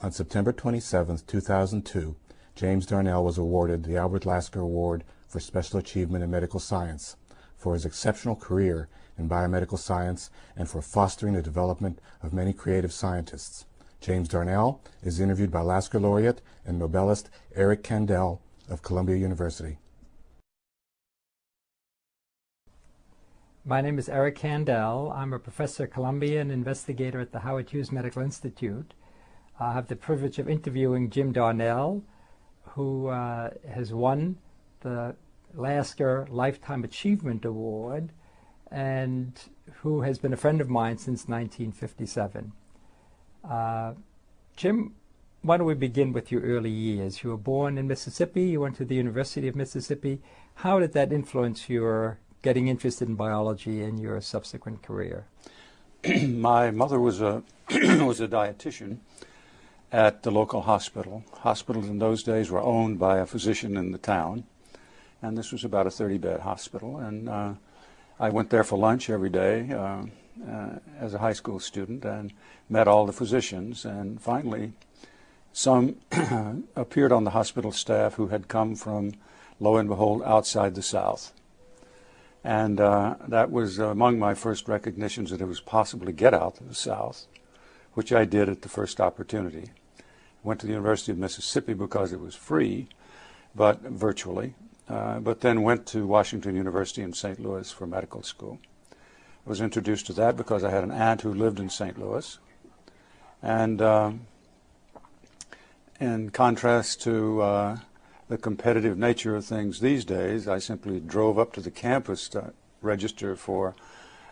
On September 27, 2002, James Darnell was awarded the Albert Lasker Award for Special Achievement in Medical Science for his exceptional career in biomedical science and for fostering the development of many creative scientists. James Darnell is interviewed by Lasker laureate and Nobelist Eric Kandel of Columbia University. My name is Eric Kandel. I'm a professor at Columbia and investigator at the Howard Hughes Medical Institute. I have the privilege of interviewing Jim Darnell, who has won the Lasker Lifetime Achievement Award and who has been a friend of mine since 1957. Jim, why don't we begin with your early years? You were born in Mississippi, you went to the University of Mississippi. How did that influence your getting interested in biology and your subsequent career? My mother was a was a dietitian at the local hospital. Hospitals in those days were owned by a physician in the town, and this was about a 30-bed hospital. And I went there for lunch every day as a high school student and met all the physicians. And finally, some appeared on the hospital staff who had come from, lo and behold, outside the South. And that was among my first recognitions that it was possible to get out to the South, which I did at the first opportunity. Went to the University of Mississippi because it was free, but virtually, but then went to Washington University in St. Louis for medical school. I was introduced to that because I had an aunt who lived in St. Louis. And in contrast to the competitive nature of things these days, I simply drove up to the campus to register for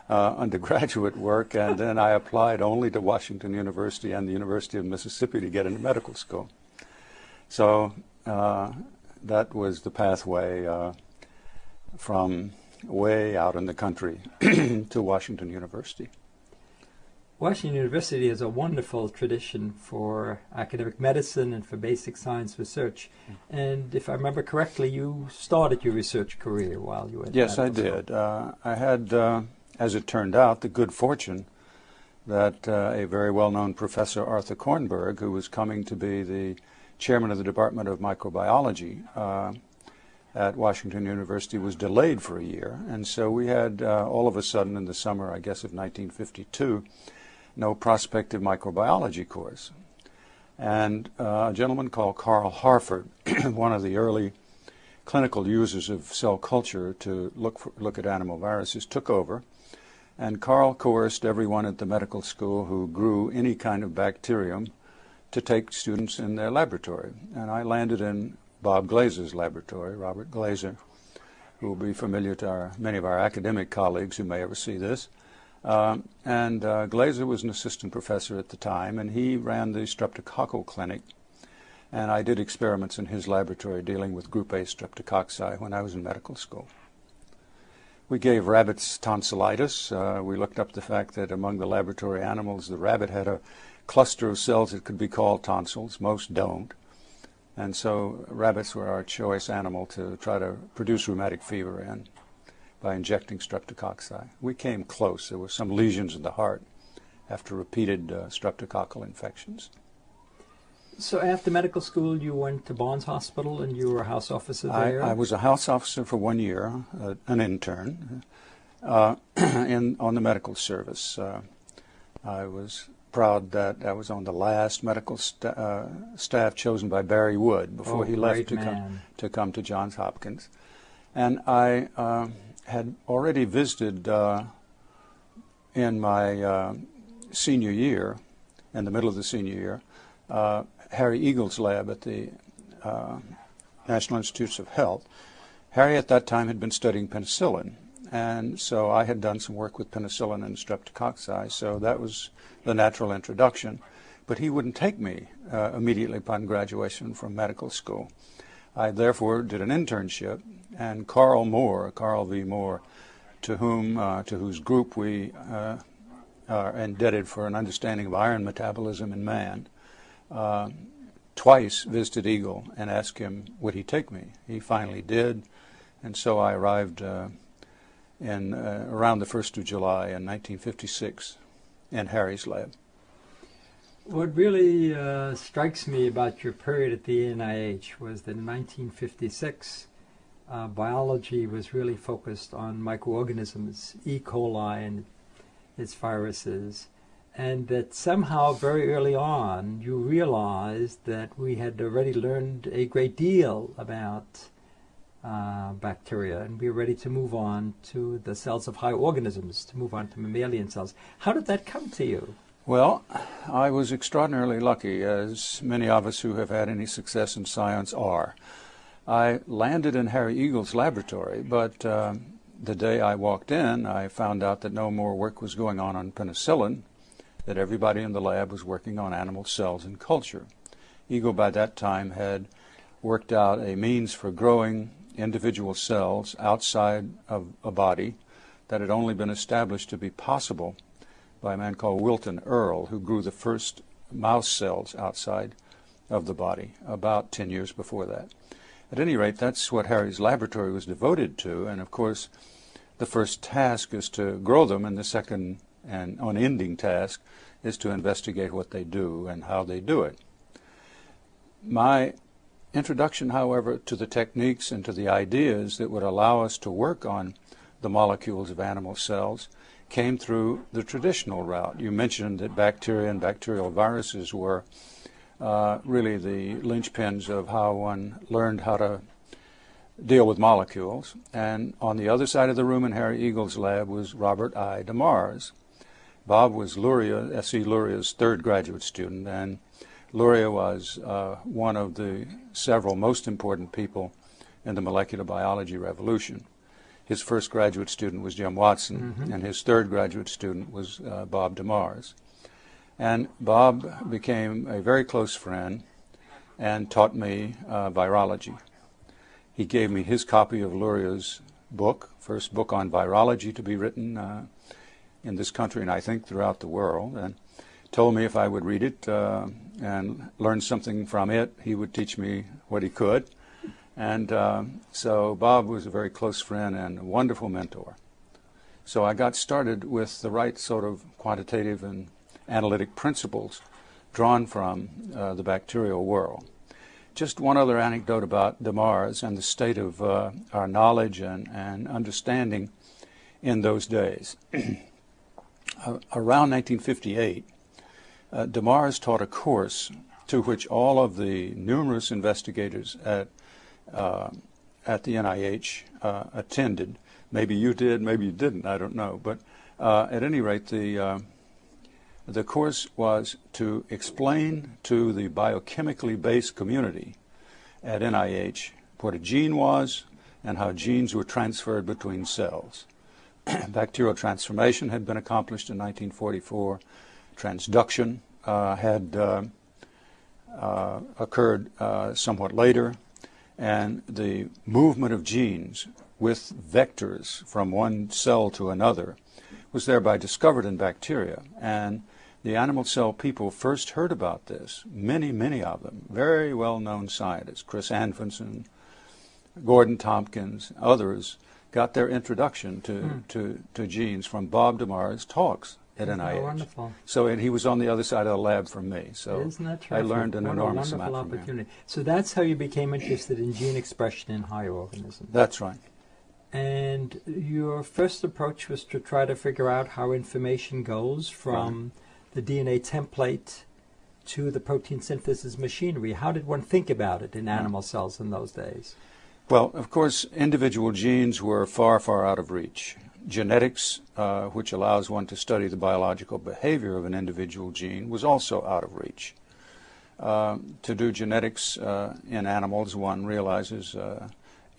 undergraduate work, and then I applied only to Washington University and the University of Mississippi to get into medical school. So that was the pathway from way out in the country to Washington University. Washington University has a wonderful tradition for academic medicine and for basic science research. And if I remember correctly, you started your research career while you were at Yes, I medical did. school. I had, as it turned out, the good fortune that a very well-known professor, Arthur Kornberg, who was coming to be the chairman of the Department of Microbiology at Washington University, was delayed for a year. And so we had, all of a sudden in the summer, I guess, of 1952, no prospective microbiology course. And a gentleman called Carl Harford, one of the early clinical users of cell culture to look at animal viruses, took over. And Carl coerced everyone at the medical school who grew any kind of bacterium to take students in their laboratory. And I landed in Bob Glazer's laboratory, Robert Glazer, who will be familiar to many of our academic colleagues who may ever see this. And Glazer was an assistant professor at the time, and he ran the streptococcal clinic. And I did experiments in his laboratory dealing with group A streptococci when I was in medical school. We gave rabbits tonsillitis. We looked up the fact that among the laboratory animals, the rabbit had a cluster of cells that could be called tonsils. Most don't. And so rabbits were our choice animal to try to produce rheumatic fever in by injecting streptococci. We came close. There were some lesions in the heart after repeated streptococcal infections. So after medical school, you went to Barnes Hospital and you were a house officer there? I was a house officer for 1 year, an intern, on the medical service. I was proud that I was on the last medical staff chosen by Barry Wood before he left to come to Johns Hopkins. And I had already visited in my senior year, in the middle of the senior year, Harry Eagle's lab at the National Institutes of Health. Harry at that time had been studying penicillin, and so I had done some work with penicillin and streptococci, so that was the natural introduction. But he wouldn't take me immediately upon graduation from medical school. I therefore did an internship, and Carl V. Moore, to whose group we are indebted for an understanding of iron metabolism in man, twice visited Eagle and asked him, would he take me? He finally did, and so I arrived in around the 1st of July in 1956 in Harry's lab. What really strikes me about your period at the NIH was that in 1956, biology was really focused on microorganisms, E. coli and its viruses, and that somehow very early on you realized that we had already learned a great deal about bacteria, and we were ready to move on to the cells of higher organisms, to move on to mammalian cells. How did that come to you? Well, I was extraordinarily lucky, as many of us who have had any success in science are. I landed in Harry Eagle's laboratory, but the day I walked in, I found out that no more work was going on penicillin, that everybody in the lab was working on animal cells and culture. Eagle by that time had worked out a means for growing individual cells outside of a body that had only been established to be possible by a man called Wilton Earl, who grew the first mouse cells outside of the body about 10 years before that. At any rate, that's what Harry's laboratory was devoted to, and of course the first task is to grow them, and the second and unending task is to investigate what they do and how they do it. My introduction, however, to the techniques and to the ideas that would allow us to work on the molecules of animal cells came through the traditional route. You mentioned that bacteria and bacterial viruses were really the linchpins of how one learned how to deal with molecules. And on the other side of the room in Harry Eagle's lab was Robert I. DeMars. Bob was Luria, S.E. Luria's third graduate student, and Luria was one of the several most important people in the molecular biology revolution. His first graduate student was Jim Watson, and his third graduate student was Bob DeMars. And Bob became a very close friend and taught me virology. He gave me his copy of Luria's book, first book on virology to be written in this country and I think throughout the world, and told me if I would read it and learn something from it, he would teach me what he could. And so Bob was a very close friend and a wonderful mentor. So I got started with the right sort of quantitative and analytic principles drawn from the bacterial world. Just one other anecdote about DeMars and the state of our knowledge and understanding in those days. Around 1958, DeMars taught a course to which all of the numerous investigators at the NIH attended. Maybe you did, maybe you didn't, I don't know. But at any rate, the course was to explain to the biochemically based community at NIH what a gene was and how genes were transferred between cells. Bacterial transformation had been accomplished in 1944. Transduction had occurred somewhat later. And the movement of genes with vectors from one cell to another was thereby discovered in bacteria. And the animal cell people first heard about this, many of them, very well-known scientists, Chris Anfinson, Gordon Tompkins, others, got their introduction to genes from Bob DeMars' talks at NIH. Wonderful. So, and he was on the other side of the lab from me. So Isn't that I learned an enormous wonderful amount from opportunity. So that's how you became interested in gene expression in higher organisms. That's right. And your first approach was to try to figure out how information goes from the DNA template to the protein synthesis machinery. How did one think about it in animal cells in those days? Well, of course, individual genes were far out of reach. Genetics, which allows one to study the biological behavior of an individual gene, was also out of reach. To do genetics in animals, one realizes,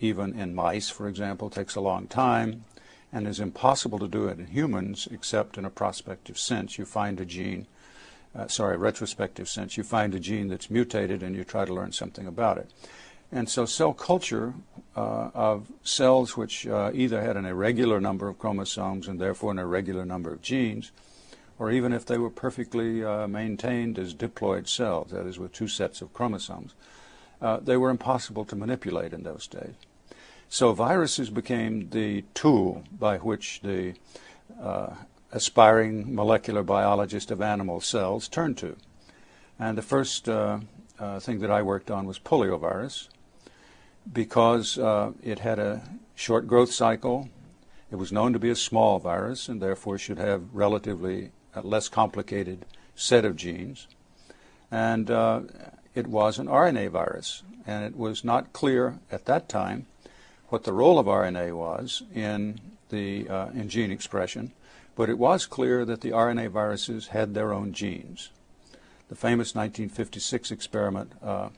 even in mice, for example, takes a long time and is impossible to do it in humans except in a prospective sense. You find a gene, retrospective sense, you find a gene that's mutated and you try to learn something about it. And so cell culture of cells which either had an irregular number of chromosomes and therefore an irregular number of genes, or even if they were perfectly maintained as diploid cells, that is with two sets of chromosomes, they were impossible to manipulate in those days. So viruses became the tool by which the aspiring molecular biologist of animal cells turned to. And the first thing that I worked on was poliovirus, because it had a short growth cycle. It was known to be a small virus and therefore should have relatively less complicated set of genes. And it was an RNA virus, and it was not clear at that time what the role of RNA was in gene expression, but it was clear that the RNA viruses had their own genes. The famous 1956 experiment of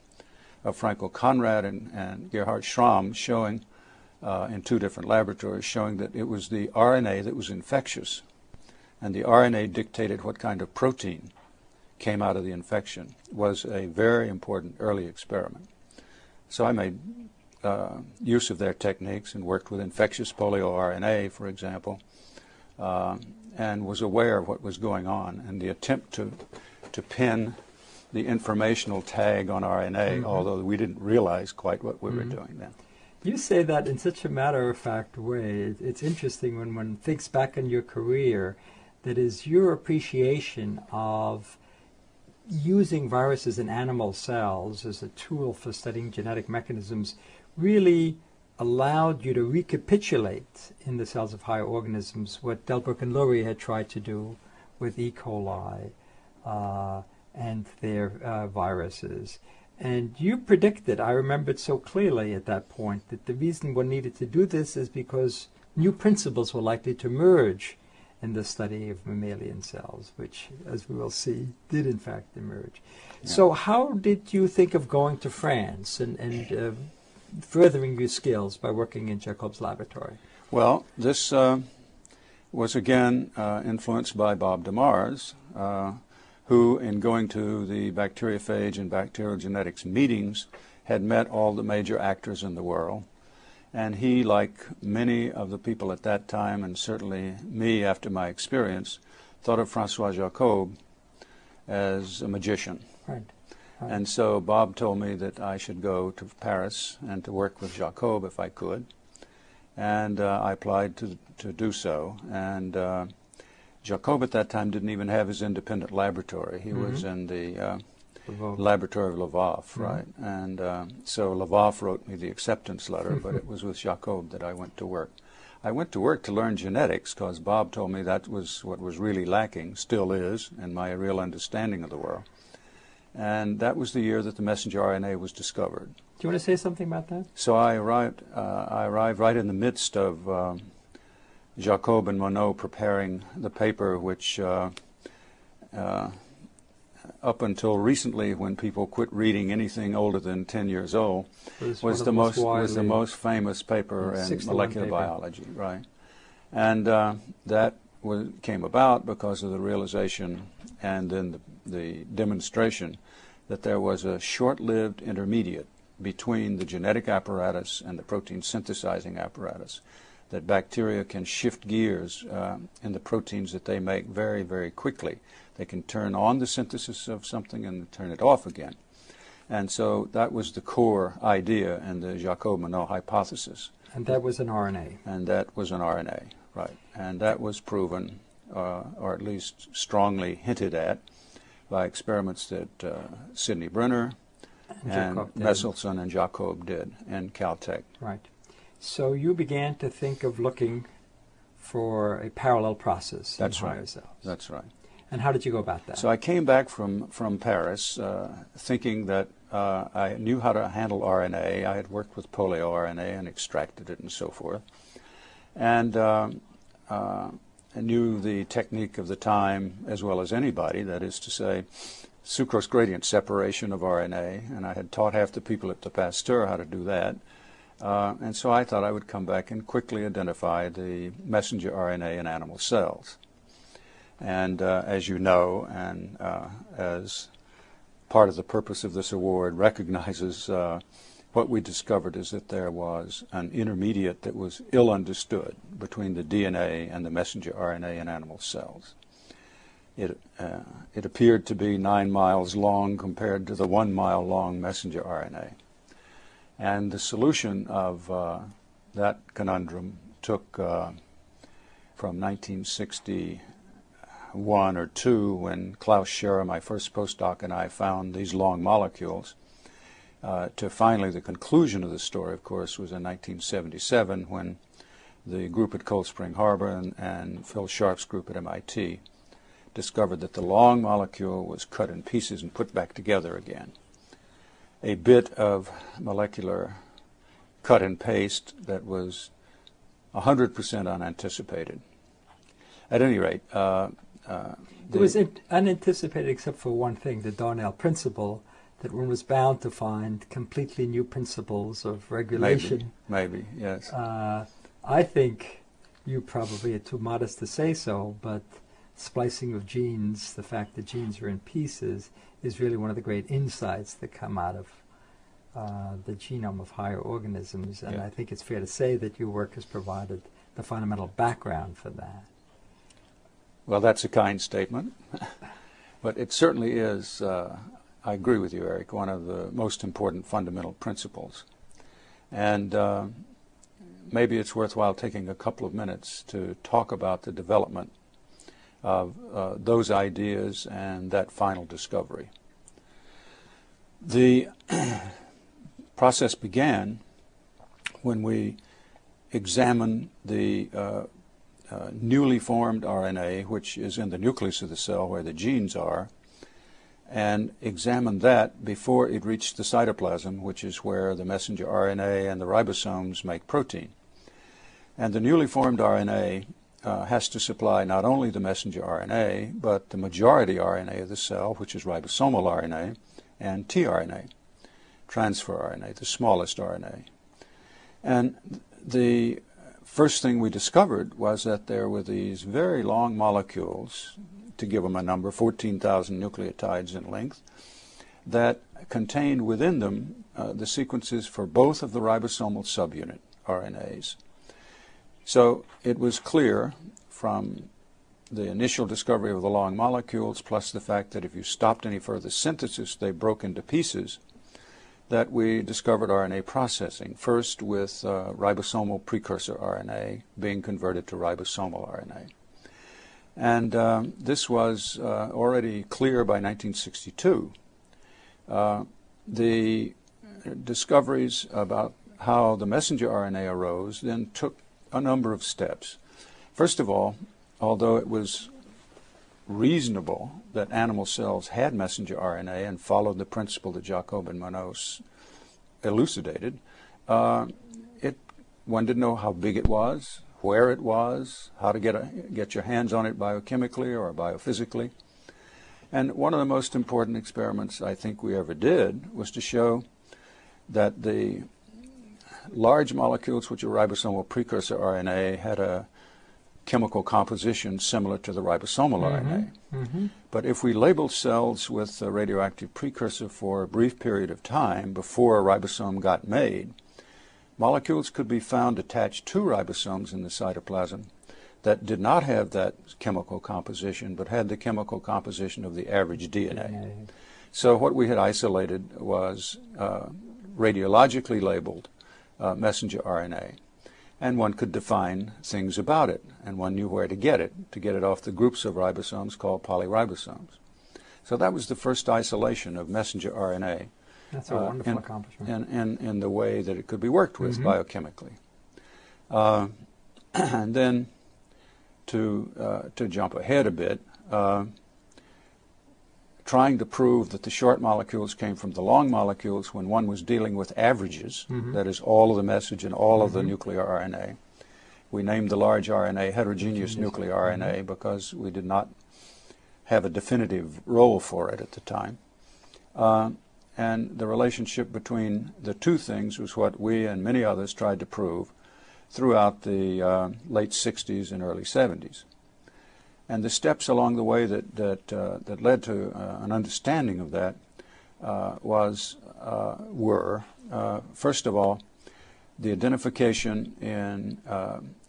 Franco Conrad and Gerhard Schramm showing in two different laboratories, showing that it was the RNA that was infectious, and the RNA dictated what kind of protein came out of the infection, was a very important early experiment. So I made use of their techniques and worked with infectious polio RNA, for example, and was aware of what was going on, and the attempt to pin the informational tag on RNA, although we didn't realize quite what we were doing then. You say that in such a matter-of-fact way. It's interesting when one thinks back on your career, that is your appreciation of using viruses in animal cells as a tool for studying genetic mechanisms really allowed you to recapitulate in the cells of higher organisms what Delbruck and Lurie had tried to do with E. coli and their viruses. And you predicted, I remember it so clearly at that point, that the reason one needed to do this is because new principles were likely to emerge in the study of mammalian cells, which, as we will see, did in fact emerge. Yeah. So how did you think of going to France and furthering your skills by working in Jacob's laboratory? Well, this was again influenced by Bob Demars, who, in going to the bacteriophage and bacterial genetics meetings, had met all the major actors in the world. And he, like many of the people at that time, and certainly me after my experience, thought of Francois Jacob as a magician. Right. And so Bob told me that I should go to Paris and to work with Jacob if I could. And I applied to do so. And Jacob at that time didn't even have his independent laboratory. He was in the laboratory of Lvov, right? And so Lvov wrote me the acceptance letter, but it was with Jacob that I went to work. I went to work to learn genetics because Bob told me that was what was really lacking, still is, in my real understanding of the world. And that was the year that the messenger RNA was discovered. Do you want to say something about that? So I arrived right in the midst of Jacob and Monod preparing the paper, which up until recently, when people quit reading anything older than 10 years old, was the most famous paper in molecular biology, right? And that came about because of the realization and then the demonstration that there was a short-lived intermediate between the genetic apparatus and the protein synthesizing apparatus, that bacteria can shift gears in the proteins that they make very, very quickly. They can turn on the synthesis of something and turn it off again. And so that was the core idea in the Jacob-Monod hypothesis. And that was an RNA. And that was an RNA, right. And that was proven, or at least strongly hinted at, by experiments that Sidney Brenner and Messelson and Jacob did in Caltech. Right. So you began to think of looking for a parallel process in higher cells. That's right. And how did you go about that? So I came back from Paris thinking that I knew how to handle RNA. I had worked with polio RNA and extracted it and so forth. And I knew the technique of the time as well as anybody, that is to say, sucrose gradient separation of RNA, and I had taught half the people at the Pasteur how to do that. And so I thought I would come back and quickly identify the messenger RNA in animal cells. And as you know, and as part of the purpose of this award recognizes, what we discovered is that there was an intermediate that was ill understood between the DNA and the messenger RNA in animal cells. It appeared to be 9 miles long compared to the 1 mile long messenger RNA. And the solution of that conundrum took from 1960, 1961 or 2 when Klaus Scherer, my first postdoc, and I found these long molecules. To finally, the conclusion of the story, of course, was in 1977 when the group at Cold Spring Harbor and Phil Sharp's group at MIT discovered that the long molecule was cut in pieces and put back together again. A bit of molecular cut and paste that was 100% unanticipated. At any rate, it was unanticipated except for one thing, the Darnell principle, that one was bound to find completely new principles of regulation. Maybe, yes. I think you probably are too modest to say so, but splicing of genes, the fact that genes are in pieces, is really one of the great insights that come out of the genome of higher organisms. And I think it's fair to say that your work has provided the fundamental background for that. Well, that's a kind statement. But it certainly is, I agree with you, Eric, one of the most important fundamental principles. And maybe it's worthwhile taking a couple of minutes to talk about the development of those ideas and that final discovery. The process began when we examined the newly formed RNA, which is in the nucleus of the cell where the genes are, and examined that before it reached the cytoplasm, which is where the messenger RNA and the ribosomes make protein. And the newly formed RNA has to supply not only the messenger RNA, but the majority RNA of the cell, which is ribosomal RNA, and tRNA, transfer RNA, the smallest RNA. And the first thing we discovered was that there were these very long molecules, to give them a number, 14,000 nucleotides in length, that contained within them the sequences for both of the ribosomal subunit RNAs. So it was clear from the initial discovery of the long molecules, plus the fact that if you stopped any further synthesis, they broke into pieces, that we discovered RNA processing, first with ribosomal precursor RNA being converted to ribosomal RNA. And this was already clear by 1962. The discoveries about how the messenger RNA arose then took a number of steps. First of all, although it was reasonable that animal cells had messenger RNA and followed the principle that Jacob and Monod elucidated, one didn't know how big it was, where it was, how to get your hands on it biochemically or biophysically. And one of the most important experiments I think we ever did was to show that the large molecules, which are ribosomal precursor RNA, had a chemical composition similar to the ribosomal RNA. Mm-hmm. But if we labeled cells with a radioactive precursor for a brief period of time before a ribosome got made, molecules could be found attached to ribosomes in the cytoplasm that did not have that chemical composition, but had the chemical composition of the average DNA. So what we had isolated was radiologically labeled messenger RNA. And one could define things about it, and one knew where to get it off the groups of ribosomes called polyribosomes. So that was the first isolation of messenger RNA. That's a wonderful accomplishment. In the way that it could be worked with biochemically. And then to jump ahead a bit, trying to prove that the short molecules came from the long molecules when one was dealing with averages, that is all of the message and all of the nuclear RNA. We named the large RNA heterogeneous nuclear RNA because we did not have a definitive role for it at the time. And the relationship between the two things was what we and many others tried to prove throughout the late 60s and early 70s. And the steps along the way that led to an understanding of that were, first of all, the identification in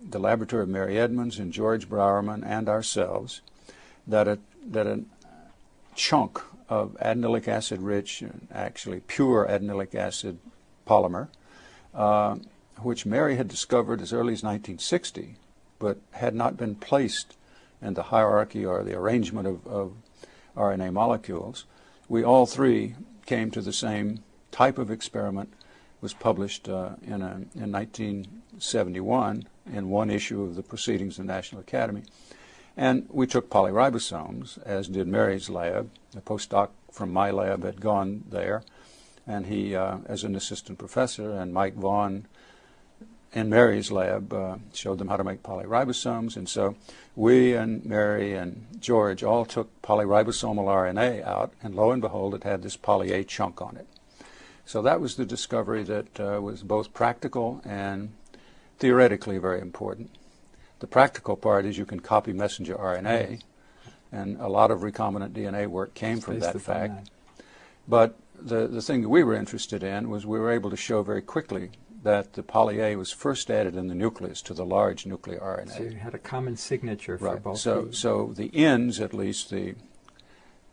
the laboratory of Mary Edmonds and George Browerman and ourselves that a chunk of adenylate acid-rich, actually pure adenylate acid polymer, which Mary had discovered as early as 1960, but had not been placed and the hierarchy or the arrangement of RNA molecules, we all three came to the same type of experiment. Was published in 1971 in one issue of the Proceedings of the National Academy. And we took polyribosomes, as did Mary's lab. A postdoc from my lab had gone there, and he, as an assistant professor, and Mike Vaughan in Mary's lab showed them how to make polyribosomes. And so we and Mary and George all took polyribosomal RNA out, and lo and behold, it had this poly A chunk on it. So that was the discovery that was both practical and theoretically very important. The practical part is you can copy messenger RNA, and a lot of recombinant DNA work came from that fact. But the thing that we were interested in was we were able to show very ' that the poly A was first added in the nucleus to the large nuclear RNA. So you had a common signature for both. So the ends, at least the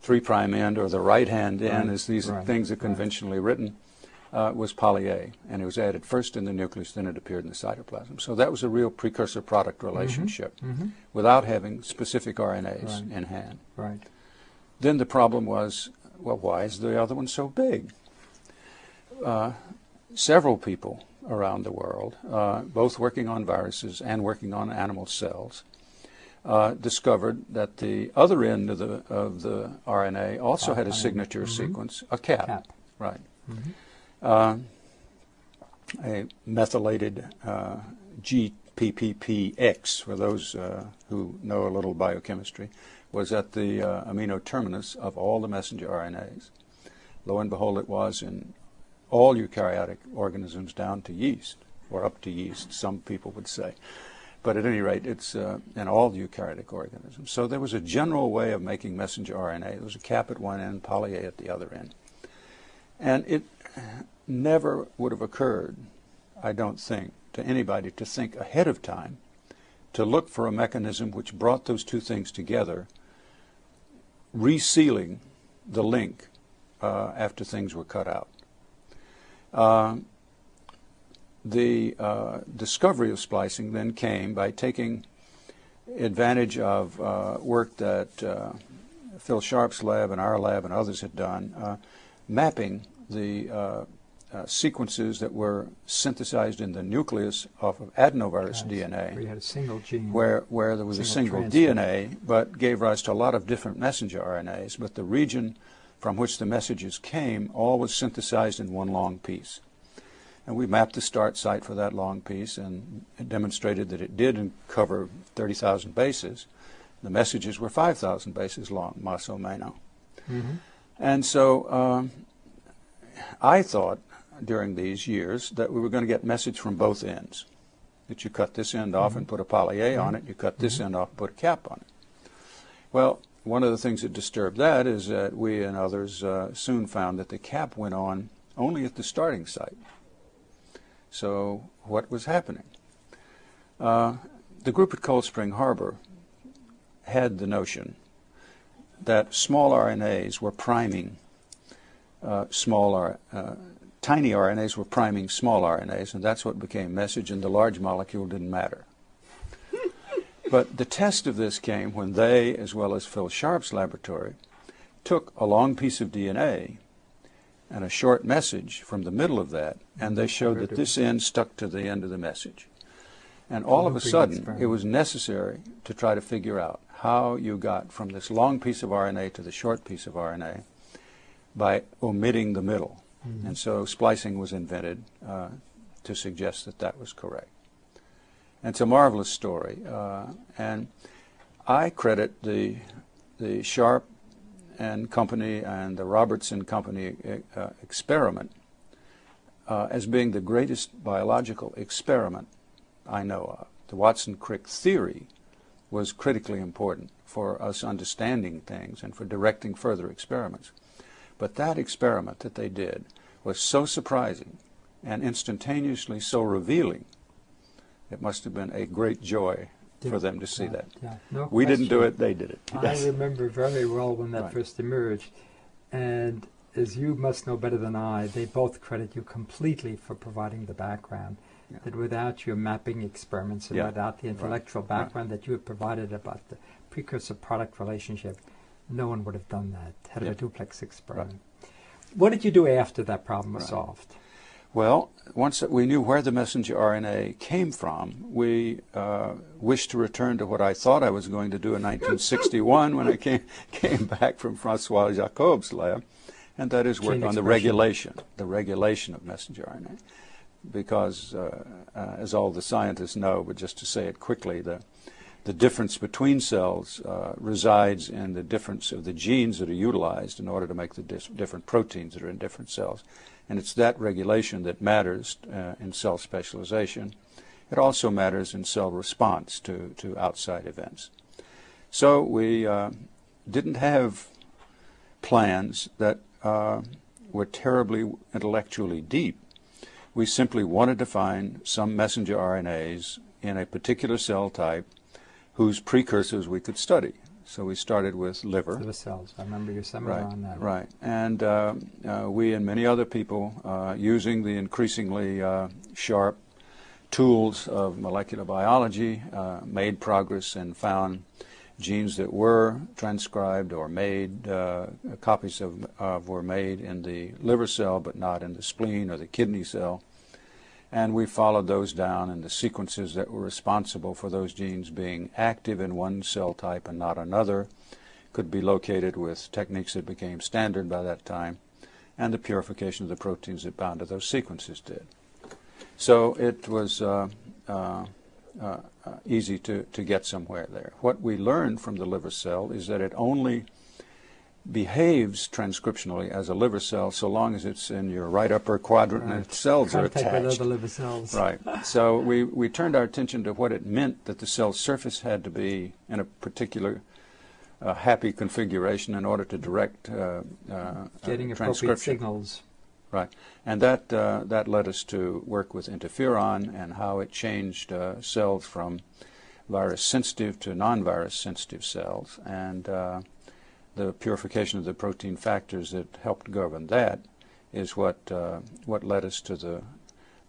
3' end or the right-hand end, as these things are conventionally written, was poly A, and it was added first in the nucleus, then it appeared in the cytoplasm. So that was a real precursor-product relationship without having specific RNAs in hand. Right. Then the problem was, well, why is the other one so big? Several people around the world, both working on viruses and working on animal cells, discovered that the other end of the RNA also had a signature sequence, a cap. Right. A methylated GPPX, for those who know a little biochemistry, was at the amino terminus of all the messenger RNAs. Lo and behold, it was in all eukaryotic organisms down to yeast, or up to yeast, some people would say. But at any rate, it's in all eukaryotic organisms. So there was a general way of making messenger RNA. There was a cap at one end, poly A at the other end. And it never would have occurred, I don't think, to anybody to think ahead of time to look for a mechanism which brought those two things together, resealing the link after things were cut out. The discovery of splicing then came by taking advantage of work that Phil Sharp's lab and our lab and others had done, mapping the sequences that were synthesized in the nucleus of adenovirus DNA, where you had a single gene, where there was a single DNA, but gave rise to a lot of different messenger RNAs. But the region from which the messages came all was synthesized in one long piece. And we mapped the start site for that long piece, and it demonstrated that it did cover 30,000 bases. The messages were 5,000 bases long, más o menos. And so I thought during these years that we were going to get message from both ends, that you cut this end off and put a poly A on it, you cut this end off and put a cap on it. Well, one of the things that disturbed that is that we and others soon found that the cap went on only at the starting site. So what was happening? The group at Cold Spring Harbor had the notion that small RNAs were priming tiny RNAs were priming small RNAs, and that's what became message, and the large molecule didn't matter. But the test of this came when they, as well as Phil Sharp's laboratory, took a long piece of DNA and a short message from the middle of that, and they showed that this end stuck to the end of the message. And all of a sudden, it was necessary to try to figure out how you got from this long piece of RNA to the short piece of RNA by omitting the middle. And so splicing was invented to suggest that that was correct. And it's a marvelous story. And I credit the Sharp and company and the Robertson company experiment as being the greatest biological experiment I know of. The Watson-Crick theory was critically important for us understanding things and for directing further experiments. But that experiment that they did was so surprising and instantaneously so revealing, it must have been a great joy for them to see that. No we didn't do it, they did it. I remember very well when that first emerged, and as you must know better than I, they both credit you completely for providing the background. That without your mapping experiments and without the intellectual background that you have provided about the precursor-product relationship, no one would have done that, heteroduplex experiment. Right. What did you do after that problem was Right. solved? Well, once we knew where the messenger RNA came from, we wished to return to what I thought I was going to do in 1961 when I came back from Francois Jacob's lab, and that is work on the regulation of messenger RNA. Because, as all the scientists know, but just to say it quickly, the difference between cells resides in the difference of the genes that are utilized in order to make the different proteins that are in different cells. And it's that regulation that matters in cell specialization. It also matters in cell response to outside events. So we didn't have plans that were terribly intellectually deep. We simply wanted to find some messenger RNAs in a particular cell type whose precursors we could study. So we started with liver. Liver cells. I remember your seminar on that. Right. And we and many other people, using the increasingly sharp tools of molecular biology, made progress and found genes that were transcribed or made, copies of were made in the liver cell but not in the spleen or the kidney cell. And we followed those down, and the sequences that were responsible for those genes being active in one cell type and not another could be located with techniques that became standard by that time, and the purification of the proteins that bound to those sequences did. So it was easy to get somewhere there. What we learned from the liver cell is that it only behaves transcriptionally as a liver cell so long as it's in your right upper quadrant and its cells are attached. Contact with other liver cells. Right. So we turned our attention to what it meant that the cell surface had to be in a particular happy configuration in order to direct getting appropriate transcription. signals. Right. And that led us to work with interferon and how it changed cells from virus-sensitive to non-virus sensitive cells. And the purification of the protein factors that helped govern that is what led us to the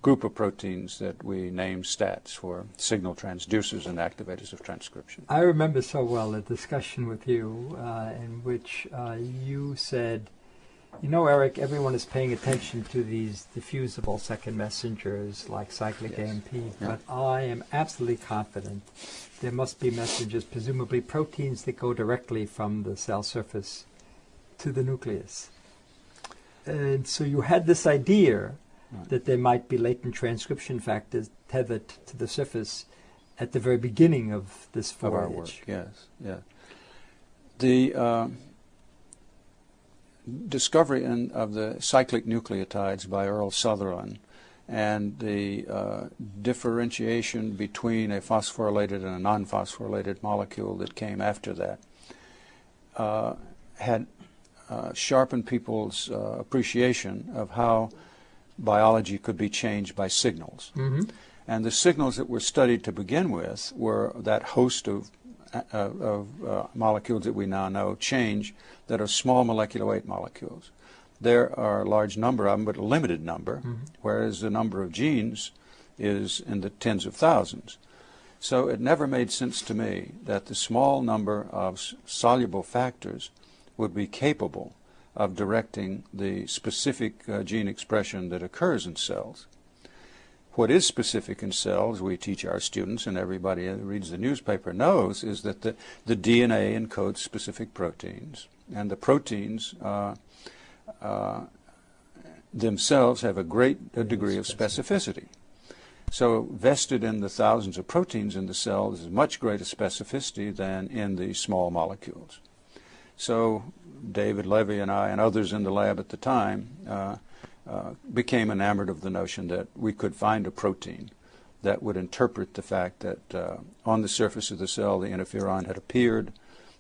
group of proteins that we named STATs, for signal transducers and activators of transcription. I remember so well a discussion with you in which you said, you know, Eric, everyone is paying attention to these diffusible second messengers like cyclic AMP, but I am absolutely confident there must be messengers, presumably proteins that go directly from the cell surface to the nucleus. And so you had this idea that there might be latent transcription factors tethered to the surface at the very beginning of this voyage. Of our work, yes, yeah. The discovery of the cyclic nucleotides by Earl Sutherland and the differentiation between a phosphorylated and a non-phosphorylated molecule that came after that had sharpened people's appreciation of how biology could be changed by signals. Mm-hmm. And the signals that were studied to begin with were that host of molecules that we now know change that are small molecular weight molecules. There are a large number of them, but a limited number, whereas the number of genes is in the tens of thousands. So it never made sense to me that the small number of soluble factors would be capable of directing the specific gene expression that occurs in cells. What is specific in cells, we teach our students, and everybody who reads the newspaper knows, is that the DNA encodes specific proteins, and the proteins themselves have a great degree of specificity. So vested in the thousands of proteins in the cell is much greater specificity than in the small molecules. So David Levy and I and others in the lab at the time became enamored of the notion that we could find a protein that would interpret the fact that on the surface of the cell the interferon had appeared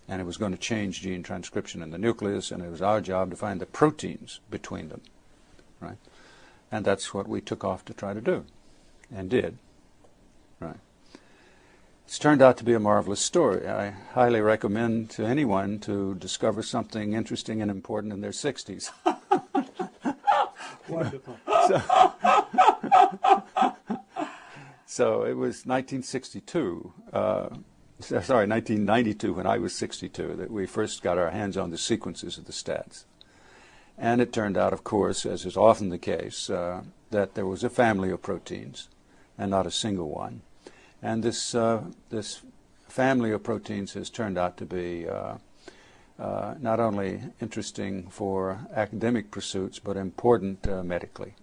and it was going to change gene transcription in the nucleus, and it was our job to find the proteins between them, right? And that's what we took off to try to do, and did, right? It's turned out to be a marvelous story. I highly recommend to anyone to discover something interesting and important in their 60s. Wonderful. So it was 1962. sorry, 1992, when I was 62, that we first got our hands on the sequences of the stats. And it turned out, of course, as is often the case, that there was a family of proteins and not a single one. And this family of proteins has turned out to be not only interesting for academic pursuits, but important medically.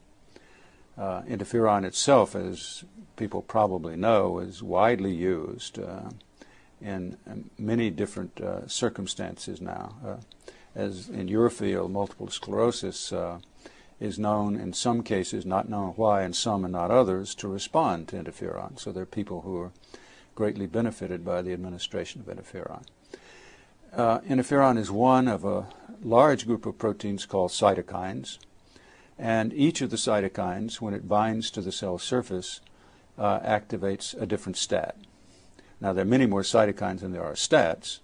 Interferon itself, as people probably know, is widely used in many different circumstances now. As in your field, multiple sclerosis is known in some cases, not known why in some and not others, to respond to interferon. So there are people who are greatly benefited by the administration of interferon. Interferon is one of a large group of proteins called cytokines, and each of the cytokines, when it binds to the cell surface, activates a different stat. Now, there are many more cytokines than there are stats,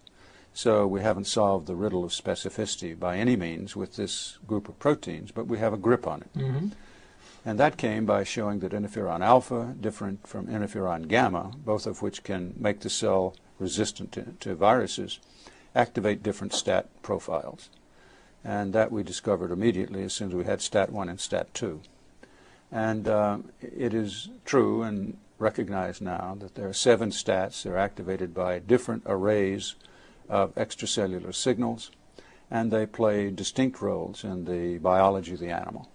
so we haven't solved the riddle of specificity by any means with this group of proteins, but we have a grip on it. Mm-hmm. And that came by showing that interferon alpha, different from interferon gamma, both of which can make the cell resistant to viruses, activate different stat profiles. And that we discovered immediately as soon as we had stat 1 and stat 2. And it is true and recognized now that there are 7 stats that are activated by different arrays of extracellular signals, and they play distinct roles in the biology of the animal.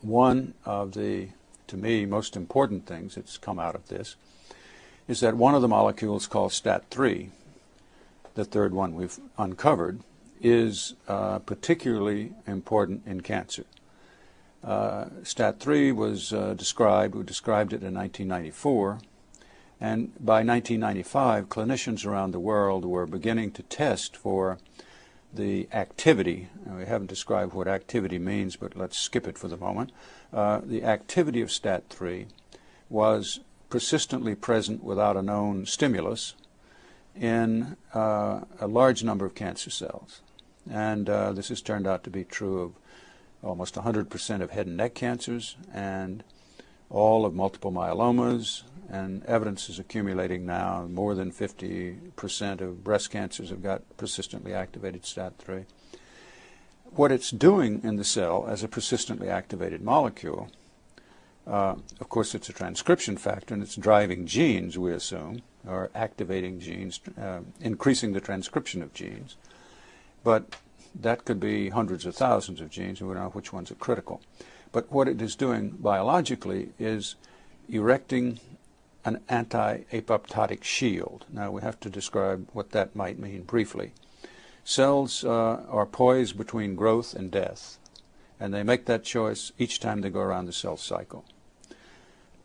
One of the, to me, most important things that's come out of this is that one of the molecules called STAT3, the third one we've uncovered, is particularly important in cancer. STAT3 was described, we described it in 1994, and by 1995 clinicians around the world were beginning to test for the activity. We haven't described what activity means, but let's skip it for the moment. The activity of STAT3 was persistently present without a known stimulus in a large number of cancer cells. And this has turned out to be true of almost 100% of head and neck cancers and all of multiple myelomas, and evidence is accumulating now. More than 50% of breast cancers have got persistently activated STAT3. What it's doing in the cell as a persistently activated molecule, of course it's a transcription factor and it's driving genes, we assume, or activating genes, increasing the transcription of genes. But that could be hundreds of thousands of genes, and we don't know which ones are critical. But what it is doing biologically is erecting an anti-apoptotic shield. Now we have to describe what that might mean briefly. Cells are poised between growth and death, and they make that choice each time they go around the cell cycle.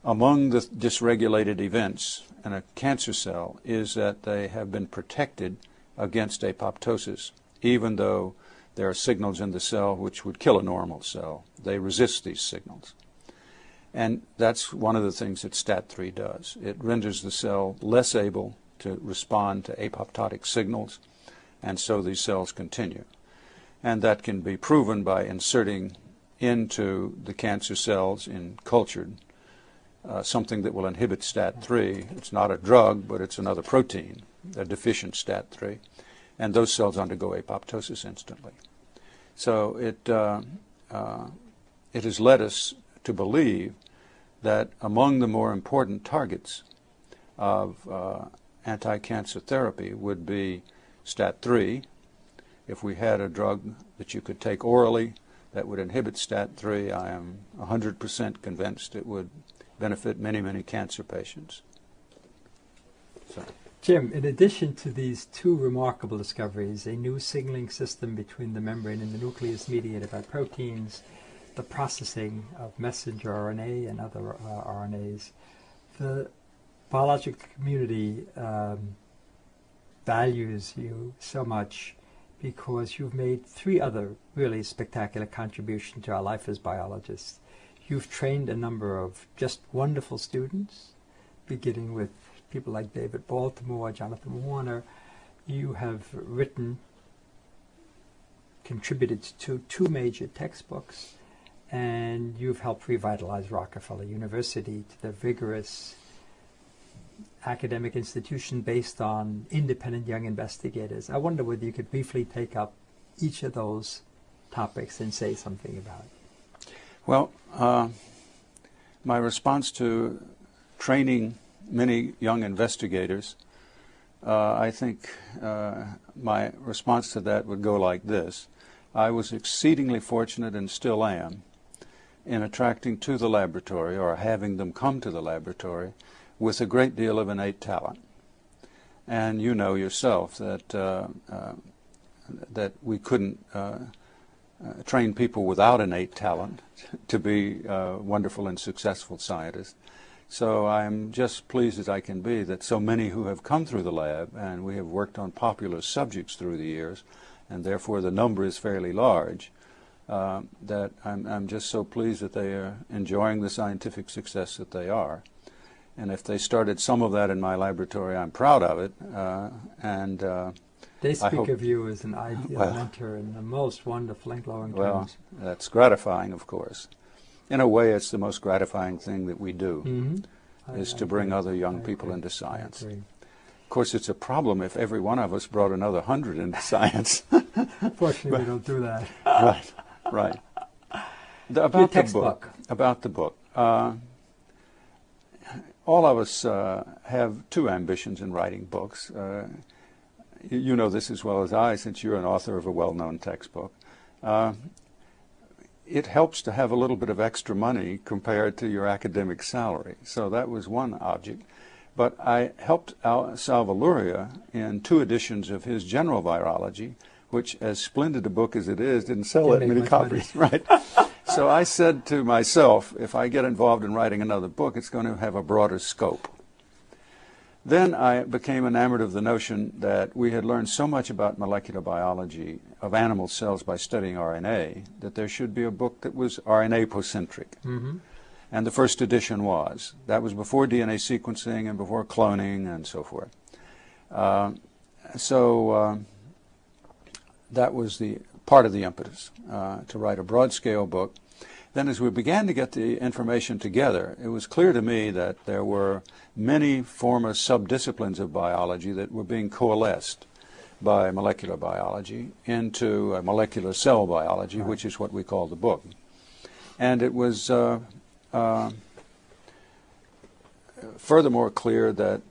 Among the dysregulated events in a cancer cell is that they have been protected against apoptosis, even though there are signals in the cell which would kill a normal cell. They resist these signals. And that's one of the things that STAT3 does. It renders the cell less able to respond to apoptotic signals, and so these cells continue. And that can be proven by inserting into the cancer cells in cultured something that will inhibit STAT3. It's not a drug, but it's another protein, a deficient STAT3. And those cells undergo apoptosis instantly. So it has led us to believe that among the more important targets of anti-cancer therapy would be STAT3. If we had a drug that you could take orally that would inhibit STAT3, I am 100% convinced it would benefit many, many cancer patients. So. Jim, in addition to these 2 remarkable discoveries, a new signaling system between the membrane and the nucleus mediated by proteins, the processing of messenger RNA and other RNAs, the biological community values you so much because you've made 3 other really spectacular contributions to our life as biologists. You've trained a number of just wonderful students, beginning with people like David Baltimore, Jonathan Warner. You have written, contributed to 2 major textbooks, and you've helped revitalize Rockefeller University to the vigorous academic institution based on independent young investigators. I wonder whether you could briefly take up each of those topics and say something about it. Well, my response to training many young investigators, I think my response to that would go like this. I was exceedingly fortunate, and still am, in attracting to the laboratory, or having them come to the laboratory, with a great deal of innate talent. And you know yourself that that we couldn't train people without innate talent to be wonderful and successful scientists. So I'm just pleased as I can be that so many who have come through the lab, and we have worked on popular subjects through the years, and therefore the number is fairly large, that I'm just so pleased that they are enjoying the scientific success that they are. And if they started some of that in my laboratory, I'm proud of it. They speak of you as an ideal mentor in the most wonderful and glowing terms. Well, that's gratifying, of course. In a way, it's the most gratifying thing that we do, is to bring other young people into science. Of course, it's a problem if every one of us brought another 100 into science. Fortunately, we don't do that. Right, right. About the book. About the book. All of us have two ambitions in writing books. You know this as well as I, since you're an author of a well-known textbook. It helps to have a little bit of extra money compared to your academic salary. So that was one object. But I helped Salva Luria in 2 editions of his General Virology, which, as splendid a book as it is, didn't sell that many copies. Right. So I said to myself, if I get involved in writing another book, it's going to have a broader scope. Then I became enamored of the notion that we had learned so much about molecular biology of animal cells by studying RNA that there should be a book that was RNA-pocentric. And the first edition was. That was before DNA sequencing and before cloning and so forth. That was the part of the impetus, to write a broad-scale book. Then as we began to get the information together, it was clear to me that there were many former subdisciplines of biology that were being coalesced by molecular biology into molecular cell biology, which is what we call the book. And it was furthermore clear that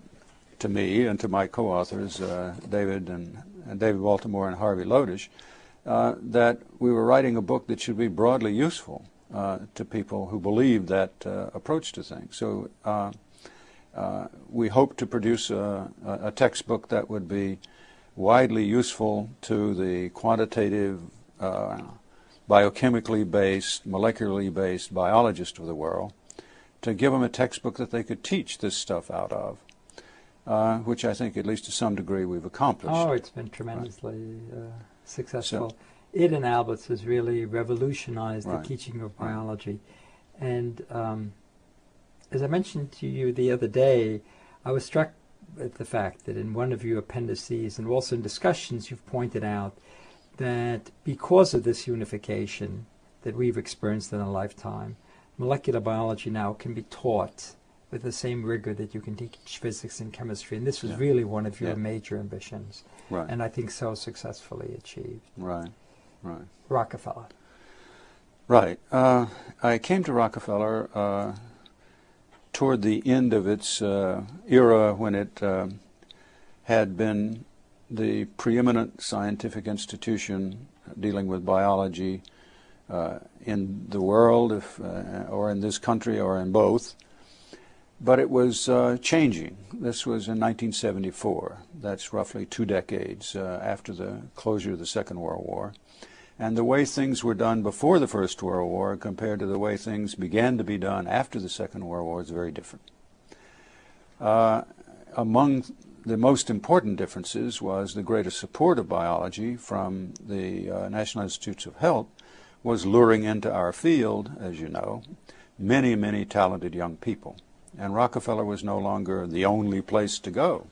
to me and to my co-authors, David Baltimore and Harvey Lodish, that we were writing a book that should be broadly useful to people who believe that approach to things. So we hope to produce a textbook that would be widely useful to the quantitative, biochemically based, molecularly based biologists of the world, to give them a textbook that they could teach this stuff out of, which I think, at least to some degree, we've accomplished. Oh, it's been tremendously successful. So, it and Alberts has really revolutionized the teaching of biology. And as I mentioned to you the other day, I was struck at the fact that in one of your appendices, and also in discussions, you've pointed out that because of this unification that we've experienced in a lifetime, molecular biology now can be taught with the same rigor that you can teach physics and chemistry. And this was really one of your major ambitions. Right. And I think so successfully achieved. Right. Right. Rockefeller. Right. I came to Rockefeller toward the end of its era, when it had been the preeminent scientific institution dealing with biology in the world, or in this country, or in both. But it was changing. This was in 1974. That's roughly 2 decades after the closure of the Second World War. And the way things were done before the First World War compared to the way things began to be done after the Second World War is very different. Among the most important differences was the greater support of biology from the National Institutes of Health was luring into our field, as you know, many, many talented young people. And Rockefeller was no longer the only place to go.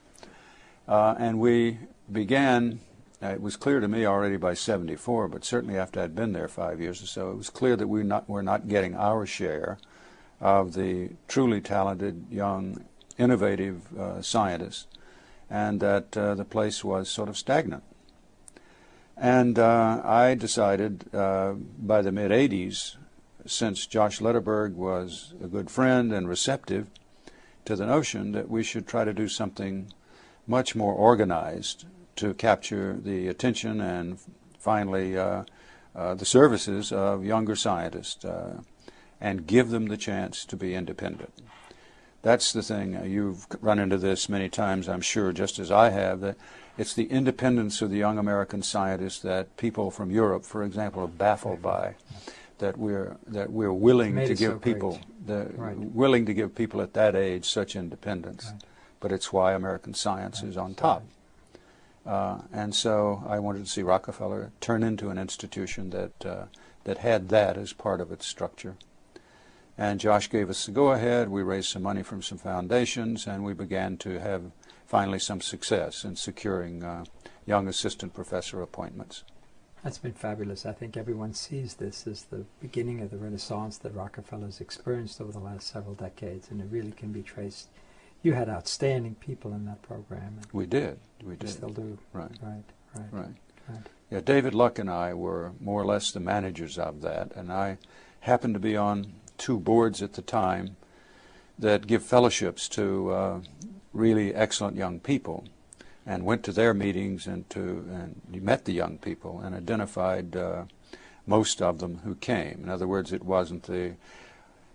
And we began, it was clear to me already by '74, but certainly after I'd been there 5 years or so, it was clear that we're not getting our share of the truly talented young innovative scientists, and that the place was sort of stagnant. And I decided by the mid-'80s, since Josh Lederberg was a good friend and receptive to the notion, that we should try to do something much more organized to capture the attention and finally the services of younger scientists and give them the chance to be independent. That's the thing. You've run into this many times, I'm sure, just as I have, that it's the independence of the young American scientists that people from Europe, for example, are baffled by. That we're willing to give people willing to give people at that age such independence. Right. But it's why American science is on top. And so I wanted to see Rockefeller turn into an institution that had that as part of its structure. And Josh gave us the go-ahead. We raised some money from some foundations, and we began to have finally some success in securing young assistant professor appointments. That's been fabulous. I think everyone sees this as the beginning of the renaissance that Rockefeller's experienced over the last several decades, and it really can be traced. You had outstanding people in that program. We did. We did. Still do. Right. Right. Yeah, David Luck and I were more or less the managers of that, and I happened to be on 2 boards at the time that give fellowships to really excellent young people, and went to their meetings and met the young people and identified most of them who came. In other words, it wasn't the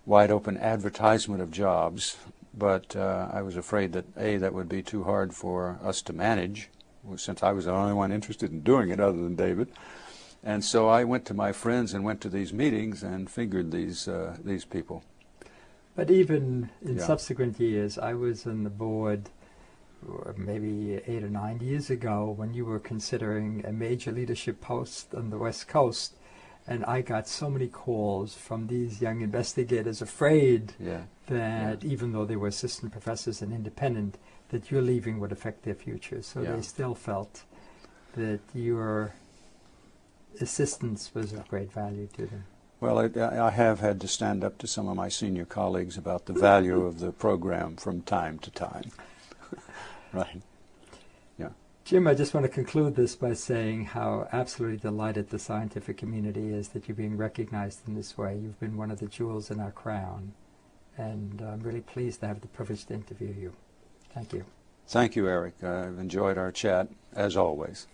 wide open advertisement of jobs, but I was afraid that that would be too hard for us to manage, since I was the only one interested in doing it other than David. And so I went to my friends and went to these meetings and figured these people. But even in subsequent years, I was on the board maybe 8 or 9 years ago when you were considering a major leadership post on the West Coast, and I got so many calls from these young investigators afraid that even though they were assistant professors and independent, that your leaving would affect their future. So they still felt that your assistance was of great value to them. Well, I have had to stand up to some of my senior colleagues about the value of the program from time to time. Right. Yeah. Jim, I just want to conclude this by saying how absolutely delighted the scientific community is that you're being recognized in this way. You've been one of the jewels in our crown, and I'm really pleased to have the privilege to interview you. Thank you. Thank you, Eric. I've enjoyed our chat, as always.